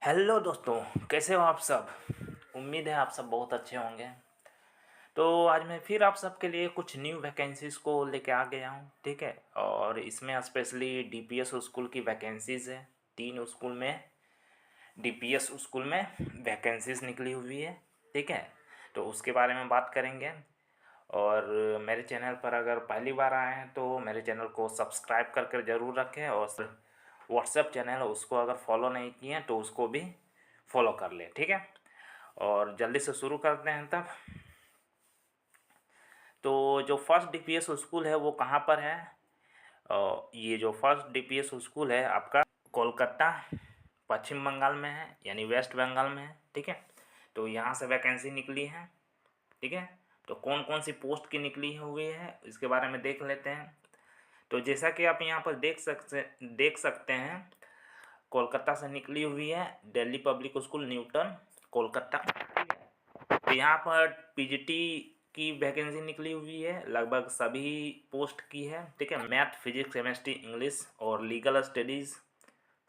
Hello दोस्तों, कैसे हो आप सब। उम्मीद है आप सब बहुत अच्छे होंगे। तो आज मैं फिर आप सबके लिए कुछ न्यू वैकेंसीज़ को लेके आ गया हूँ, ठीक है। और इसमें स्पेशली डीपीएस स्कूल की वैकेंसीज़ है। 3 स्कूल में डीपीएस स्कूल में वैकेंसीज़ निकली हुई है, ठीक है। तो उसके बारे में बात करेंगे। और मेरे चैनल पर अगर पहली बार आए हैं तो मेरे चैनल को सब्सक्राइब कर ज़रूर रखें। और व्हाट्सएप चैनल है उसको अगर फॉलो नहीं किए हैं तो उसको भी फॉलो कर ले, ठीक है। और जल्दी से शुरू करते हैं तब। तो जो फर्स्ट डीपीएस स्कूल है वो कहाँ पर है। ये जो फर्स्ट डीपीएस स्कूल है आपका कोलकाता पश्चिम बंगाल में है, यानी वेस्ट बंगाल में है, ठीक है। तो यहाँ से वैकेंसी निकली है, ठीक है। तो कौन कौन सी पोस्ट की निकली हुई है इसके बारे में देख लेते हैं। तो जैसा कि आप यहाँ पर देख सकते हैं, कोलकाता से निकली हुई है Delhi public school Newton Kolkata, ठीक है। तो यहाँ पर पीजीटी की वैकेंसी निकली हुई है, लगभग सभी पोस्ट की है, ठीक है। मैथ, फिजिक्स, केमिस्ट्री, इंग्लिश और legal studies,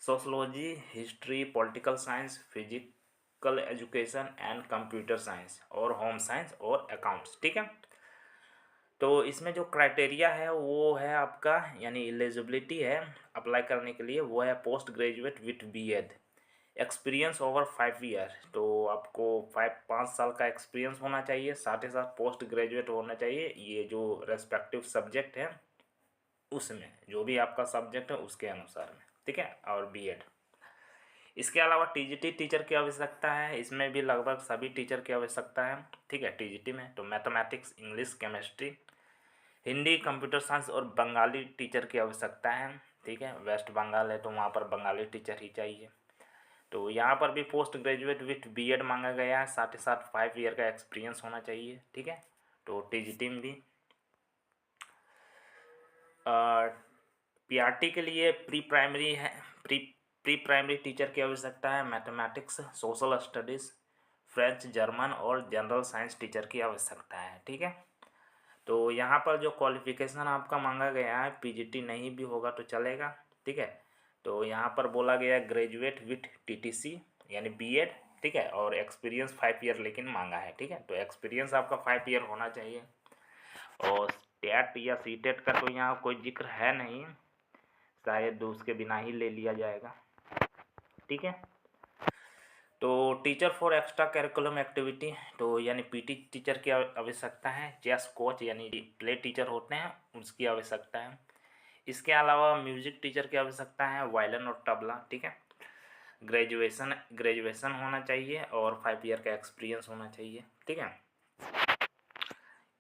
sociology, history, political science, physical education and computer science और होम साइंस और अकाउंट्स, ठीक है। तो इसमें जो क्राइटेरिया है वो है आपका, यानी एलिजिबिलिटी है अप्लाई करने के लिए, वो है post graduate with BEd, experience over 5 year. तो आपको 5 साल का एक्सपीरियंस होना चाहिए, साथ ही साथ पोस्ट ग्रेजुएट होना चाहिए ये जो रेस्पेक्टिव सब्जेक्ट है उसमें, जो भी आपका सब्जेक्ट है उसके अनुसार में, ठीक है। और बीएड, इसके अलावा टीजीटी टीचर की आवश्यकता है, इसमें भी लगभग सभी टीचर की आवश्यकता है, ठीक है। टीजीटी में तो mathematics, English, chemistry, Hindi, computer science और बंगाली टीचर की आवश्यकता है, ठीक है। वेस्ट बंगाल है तो वहाँ पर बंगाली टीचर ही चाहिए। तो यहाँ पर भी पोस्ट ग्रेजुएट विथ बीएड मांगा गया है, साथ ही साथ 5 ईयर का एक्सपीरियंस होना चाहिए, ठीक है। तो टीजीटी में भी पीआरटी के लिए प्री प्राइमरी है, प्री प्राइमरी टीचर की आवश्यकता है। Mathematics, social studies, French, German और जनरल साइंस टीचर की आवश्यकता है, ठीक है। तो यहाँ पर जो क्वालिफिकेशन आपका मांगा गया है, पीजीटी नहीं भी होगा तो चलेगा, ठीक है। तो यहाँ पर बोला गया ग्रेजुएट विथ टीटीसी यानी बीएड, ठीक है। और एक्सपीरियंस 5 ईयर लेकिन मांगा है, ठीक है। तो एक्सपीरियंस आपका 5 ईयर होना चाहिए। और टेट या सीटेट का तो यहाँ कोई जिक्र है नहीं, शायद उसके बिना ही ले लिया जाएगा, ठीक है। तो teacher for extra curriculum activity, तो यानी पीटी टीचर की आवश्यकता है। चेस कोच यानी प्ले टीचर होते हैं उसकी आवश्यकता है। इसके अलावा म्यूजिक टीचर की आवश्यकता है, वायलिन और तबला, ठीक है। ग्रेजुएशन होना चाहिए और 5 ईयर का एक्सपीरियंस होना चाहिए, ठीक है।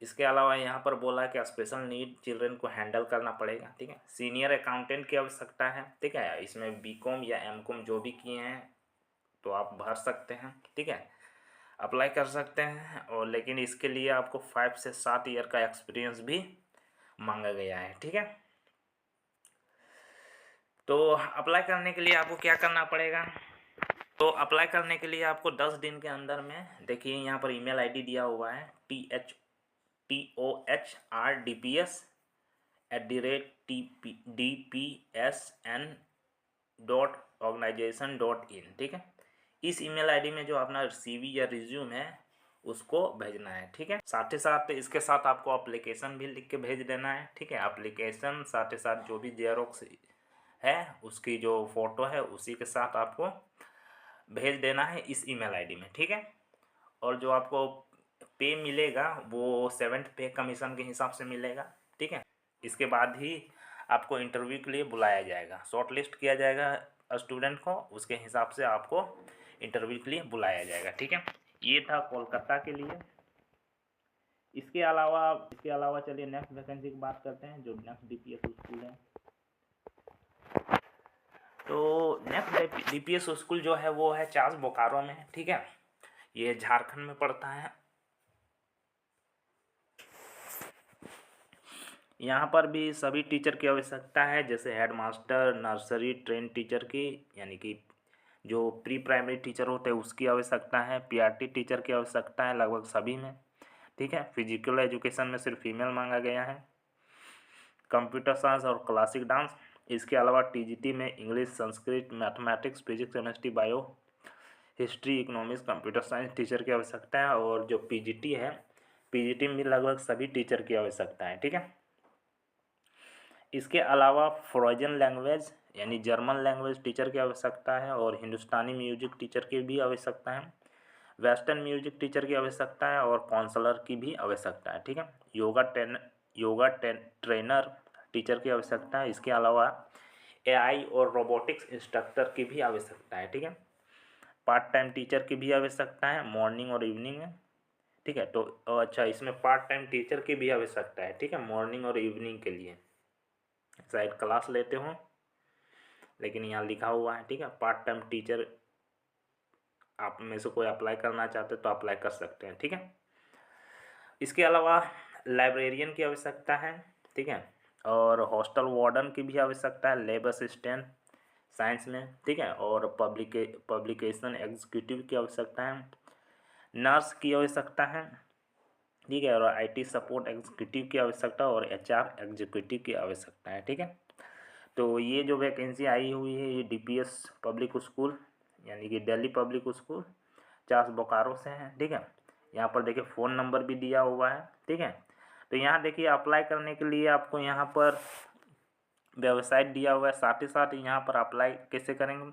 इसके अलावा यहाँ पर बोला है कि स्पेशल नीड चिल्ड्रन को हैंडल करना पड़ेगा, ठीक है। सीनियर अकाउंटेंट की आवश्यकता है, ठीक है। इसमें बीकॉम या एमकॉम जो भी किए हैं तो आप भर सकते हैं, ठीक है, अप्लाई कर सकते हैं। और लेकिन इसके लिए आपको 5 से 7 ईयर का एक्सपीरियंस भी मांगा गया है, ठीक है। तो अप्लाई करने के लिए आपको क्या करना पड़ेगा। तो अप्लाई करने के लिए आपको 10 दिन के अंदर में, देखिए यहाँ पर ईमेल आईडी दिया हुआ है THORDPS@dpsn.organization.in, ठीक है। इस ईमेल आईडी में जो अपना सीवी या रिज्यूम है उसको भेजना है, ठीक है। साथ ही साथ इसके साथ आपको एप्लीकेशन भी लिख के भेज देना है, ठीक है। एप्लीकेशन साथ ही साथ जो भी जेरोक्स है उसकी जो फ़ोटो है उसी के साथ आपको भेज देना है इस ईमेल आईडी में, ठीक है। और जो आपको पे मिलेगा वो 7th पे कमीशन के हिसाब से मिलेगा, ठीक है। इसके बाद ही आपको इंटरव्यू के लिए बुलाया जाएगा, शॉर्ट लिस्ट किया जाएगा स्टूडेंट को, उसके हिसाब से आपको इंटरव्यू के लिए बुलाया जाएगा, ठीक है। ये था कोलकाता के लिए। इसके अलावा चलिए नेक्स्ट वैकेंसी की बात करते हैं, जो नेक्स्ट डीपीएस स्कूल है। तो नेक्स्ट डीपीएस स्कूल जो है वो है चास बोकारो में, ठीक है। ये झारखंड में पड़ता है। यहाँ पर भी सभी टीचर की आवश्यकता है, जैसे head master, nursery train teacher की, यानी कि जो प्री प्राइमरी टीचर होते हैं उसकी आवश्यकता है। पीआरटी टीचर की आवश्यकता है लगभग सभी में, ठीक है। फिजिकल एजुकेशन में सिर्फ फीमेल मांगा गया है। कंप्यूटर साइंस और क्लासिक डांस, इसके अलावा टीजीटी में English, Sanskrit, mathematics, physics, chemistry, bio history, economics, computer science teacher की आवश्यकता है। और जो पीजीटी है, पीजीटी में लगभग सभी टीचर की आवश्यकता है, ठीक है। इसके अलावा फ्रोजन लैंग्वेज यानी जर्मन लैंग्वेज टीचर की आवश्यकता है, और हिंदुस्तानी म्यूजिक टीचर की भी आवश्यकता है, वेस्टर्न म्यूजिक टीचर की आवश्यकता है, और काउंसलर की भी आवश्यकता है, ठीक है। ट्रेनर टीचर की आवश्यकता है। इसके अलावा एआई और रोबोटिक्स इंस्ट्रक्टर की भी आवश्यकता है, ठीक है। पार्ट टाइम टीचर की भी आवश्यकता है, मॉर्निंग और इवनिंग में, ठीक है। तो अच्छा, इसमें पार्ट टाइम टीचर की भी आवश्यकता है, ठीक है, मॉर्निंग और इवनिंग के लिए। शायद क्लास लेते हो, लेकिन यहाँ लिखा हुआ है, ठीक है। पार्ट टाइम टीचर आप में से कोई अप्लाई करना चाहते तो अप्लाई कर सकते हैं, ठीक है। इसके अलावा लाइब्रेरियन की आवश्यकता है, ठीक है, और हॉस्टल वार्डन की भी आवश्यकता है, लैब असिस्टेंट साइंस में, ठीक है, और पब्लिकेशन एग्जीक्यूटिव की आवश्यकता है, नर्स की आवश्यकता है, ठीक है, और आईटी सपोर्ट एग्जीक्यूटिव की आवश्यकता और एचआर एग्जीक्यूटिव की आवश्यकता है, ठीक है। तो ये जो वैकेंसी आई हुई है ये डीपीएस पब्लिक स्कूल यानी कि दिल्ली पब्लिक स्कूल चास बोकारो से है, ठीक है। यहाँ पर देखिए फ़ोन नंबर भी दिया हुआ है, ठीक है। तो यहाँ देखिए अप्लाई करने के लिए आपको यहाँ पर वेबसाइट दिया हुआ है, साथ ही साथ यहाँ पर अप्लाई कैसे करेंगे।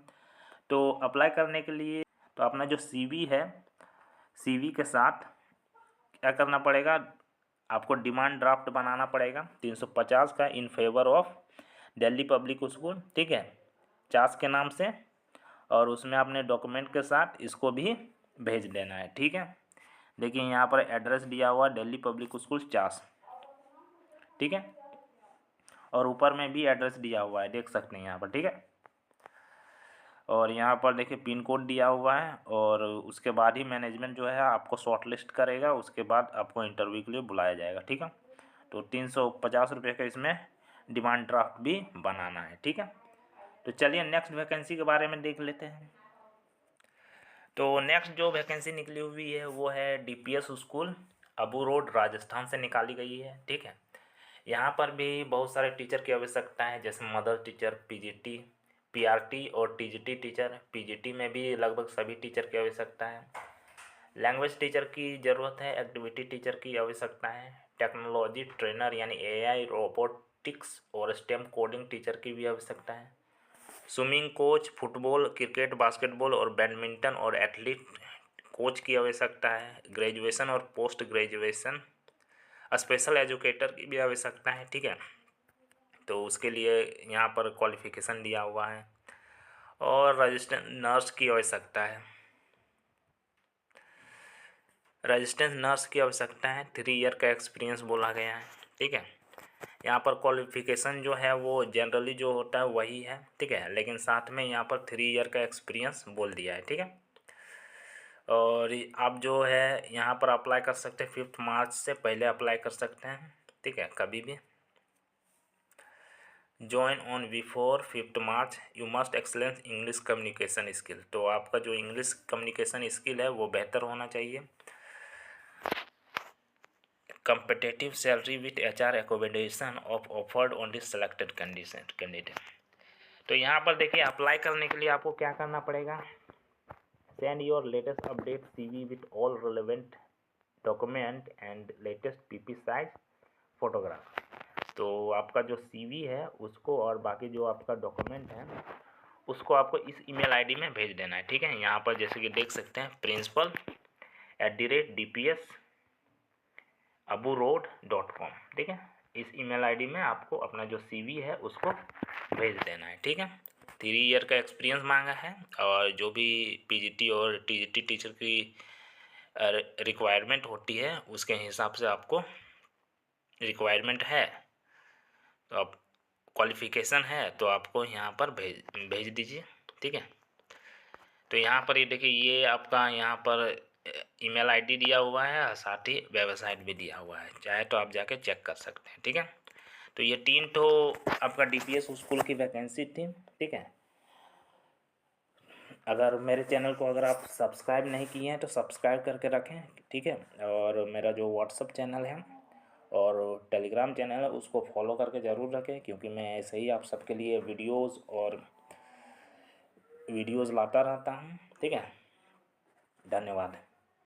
तो अप्लाई करने के लिए तो अपना जो सीवी है, सीवी के साथ क्या करना पड़ेगा, आपको डिमांड ड्राफ्ट बनाना पड़ेगा 350 का in favour of Delhi public school, ठीक है, चास के नाम से, और उसमें अपने डॉक्यूमेंट के साथ इसको भी भेज देना है, ठीक है। देखिए यहाँ पर एड्रेस दिया हुआ है दिल्ली पब्लिक स्कूल चास, ठीक है, और ऊपर में भी एड्रेस दिया हुआ है, देख सकते हैं यहाँ पर, ठीक है। और यहाँ पर देखिए पिन कोड दिया हुआ है, और उसके बाद ही मैनेजमेंट जो है आपको शॉर्ट लिस्ट करेगा, उसके बाद आपको इंटरव्यू के लिए बुलाया जाएगा, ठीक है। तो 350 रुपये का इसमें डिमांड ड्राफ्ट भी बनाना है, ठीक है। तो चलिए नेक्स्ट वैकेंसी के बारे में देख लेते हैं। तो नेक्स्ट जो वैकेंसी निकली हुई है वो है DPS school Abu road Rajasthan से निकाली गई है, ठीक है। यहाँ पर भी बहुत सारे टीचर की आवश्यकता है, जैसे मदर टीचर, पीजीटी, पीआरटी और टीजीटी टीचर। पीजीटी में भी लगभग सभी टीचर की आवश्यकता है। लैंग्वेज टीचर की ज़रूरत है, एक्टिविटी टीचर की आवश्यकता है, टेक्नोलॉजी ट्रेनर यानी एआई, रोबोटिक्स और स्टेम कोडिंग टीचर की भी आवश्यकता है। Swimming coach, football, cricket, basketball और बैडमिंटन और एथलीट कोच की आवश्यकता है। ग्रेजुएशन और पोस्ट ग्रेजुएशन स्पेशल एजुकेटर की भी आवश्यकता है, ठीक है। तो उसके लिए यहाँ पर क्वालिफिकेशन दिया हुआ है। और रजिस्टर्ड नर्स की आवश्यकता है, रजिस्टर्ड नर्स की आवश्यकता है, 3 ईयर का एक्सपीरियंस बोला गया है, ठीक है। यहाँ पर क्वालिफिकेशन जो है वो जनरली जो होता है वही है, ठीक है, लेकिन साथ में यहाँ पर 3 ईयर का एक्सपीरियंस बोल दिया है, ठीक है। और आप जो है यहाँ पर अप्लाई कर सकते हैं 5 मार्च से पहले अप्लाई कर सकते हैं, ठीक है, कभी भी। Join on before 5 March, you must excellence English communication skill. तो आपका जो इंग्लिश कम्युनिकेशन स्किल है वो बेहतर होना चाहिए। competitive salary with HR accommodation of offered only selected candidate। तो यहाँ पर देखिए अप्लाई करने के लिए आपको क्या करना पड़ेगा, send your latest update CV with all relevant document and latest PP size photograph. तो आपका जो CV है उसको और बाकी जो आपका डॉक्यूमेंट है उसको आपको इस ईमेल आईडी में भेज देना है, ठीक है। यहाँ पर जैसे कि देख सकते हैं principal@dps aburoad.com, ठीक है। इस ईमेल आईडी में आपको अपना जो CV है उसको भेज देना है, ठीक है। 3 ईयर का एक्सपीरियंस मांगा है, और जो भी PGT और TGT टीचर की रिक्वायरमेंट होती है उसके हिसाब से आपको रिक्वायरमेंट है, तो आप क्वालिफ़िकेशन है तो आपको यहाँ पर भेज दीजिए, ठीक है। तो यहाँ पर ये देखिए ये आपका यहाँ पर ईमेल आईडी दिया हुआ है, साथ ही वेबसाइट भी दिया हुआ है, चाहे तो आप जाके चेक कर सकते हैं, ठीक है। तो ये 3 तो आपका डीपीएस स्कूल की वैकेंसी थी, ठीक है। अगर मेरे चैनल को अगर आप सब्सक्राइब नहीं किए हैं तो सब्सक्राइब करके रखें, ठीक है। और मेरा जो व्हाट्सअप चैनल है और टेलीग्राम चैनल है उसको फॉलो करके ज़रूर रखें, क्योंकि मैं ऐसे ही आप सबके लिए वीडियोज़ लाता रहता हूँ, ठीक है। धन्यवाद।